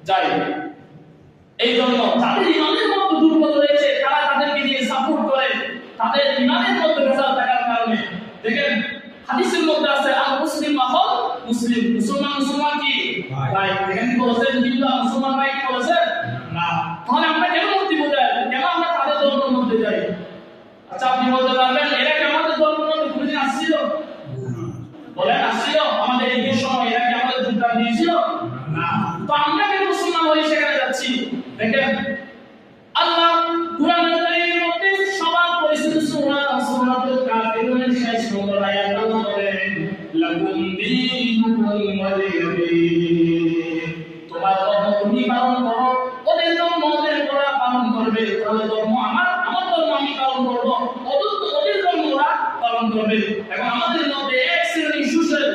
যায়। এই জন্য যাদের ইমানের মধ্যে দুর্বল রয়েছে তারা তাদেরকে নিয়ে সাপোর্ট করে, তাদের ইমানের মধ্যে ভেজাল থাকার কারণে। দেখেন হাদিসের মধ্যে আছে আল মুসলিম আখল মুসলিম, মুসলমান কি ভাই। এখানে কি বলেছে হিন্দু মুসলমান ভাই কি বলেছে না? তাহলে আমরা কেন মূর্তি বোঝাই, কেন আমরা তাদের ধর্মের মধ্যে যাই? আচ্ছা আপনি বলতে পারবেন এরা কি আমাদের ধর্মের মধ্যে কোনদিন আসছিল? বলেন আসছিল? আমাদের এই সময় এরা কি আমাদের যোগদান দিয়েছিল? না। তো আমরা কেন মুসলমান হয়ে সেখানে যাচ্ছি? দেখেন আল্লাহ কুরআনের মধ্যে সবার পরিচিত সূরাতুল কাফিরুনের শেষ নম্বর আয়াত আল্লাহ বলেন লাকুম দীনুকুম ওয়ালিয়াদিন। তোমার ধর্ম তুমি পালন করো, ওদের ধর্ম ওদের ওরা পালন করবে। তাহলে ধর্ম আমার ধর্ম আমি পালন করব, ওদের ধর্ম ওরা পালন করবে। এবং আমাদের মধ্যে এক শ্রেণীর সুশীল,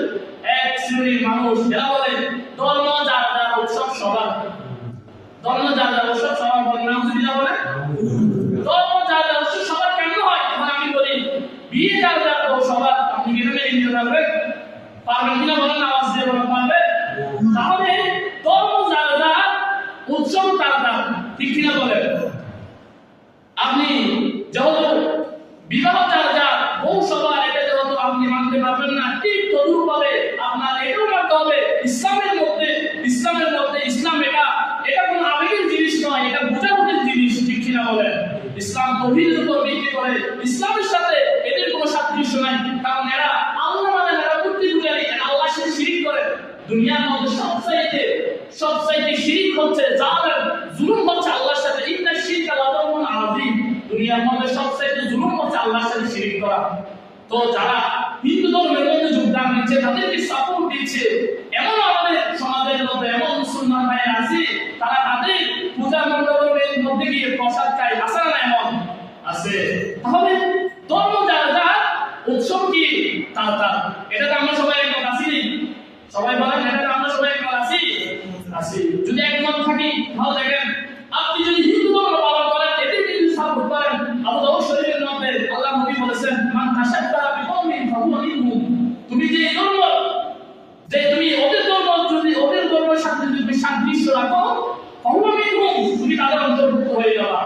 এক শ্রেণীর মানুষ এরা বলে ধর্ম যার যার উৎসব সবার, ধর্ম যার যার উৎসব সবার বলে না, বুঝিনা বলে ধর্ম যার যার উৎসব সবার কেন হয়? এখন আমি বলি বিয়ে যার যার সবার, আপনি কি মেনে নিতে পারবেন? পারবেন কিনা বলেন, আওয়াজ দিয়ে বলেন পারবে? তাহলে ধর্ম যার যার উৎসব তার তার, ঠিক কিনা বলেন? আপনি যেহেতু বিবাহ যার যার বউ সবার, এটা যেহেতু আপনি মানতে পারবেন না, ঠিক তদুরূপে আপনার এটাও মানতে হবে ইসলামের মধ্যে ইসলাম এটা কোনো আবেগের জিনিস নয়, এটা বোঝাবুঝির জিনিস, ঠিক কিনা বলেন? ইসলাম তৌহিদের উপর ভিত্তি করে, ইসলামের সাথে এদের কোনো সাদৃশ্য নাই। কারণ এরা আল্লাহ মানে এরা প্রতিপূজারী, এরা আল্লাহর সাথে শিরিক করে। দুনিয়ার মধ্যে সবচাইতে শিরিক হচ্ছে, জালেম জুলুম হচ্ছে আল্লাহর সাথে। ইন্না শিরকা লাযুলমুন আযীম। দুনিয়ার মধ্যে সবচাইতে জুলুম হচ্ছে আল্লাহর সাথে শিরিক করা। তো যারা হিন্দু ধর্মের মধ্যে যোগদান দিচ্ছে, তাদেরকে সাপোর্ট দিচ্ছে, এমন আমাদের সমাজের মধ্যে এমন মুসলমান ভাই আছে, তারা তাদের পূজা মণ্ডপের মধ্যে গিয়ে প্রসাদ খায়, আছে না? এমন আছে। তাহলে ধর্ম যার যার, উৎসব কি তার তার। এটাতে আমরা সবাই একমত আছি? সবাই বলেন এটাতে আমরা সবাই একমত আছি? যদি একমত থাকি তাহলে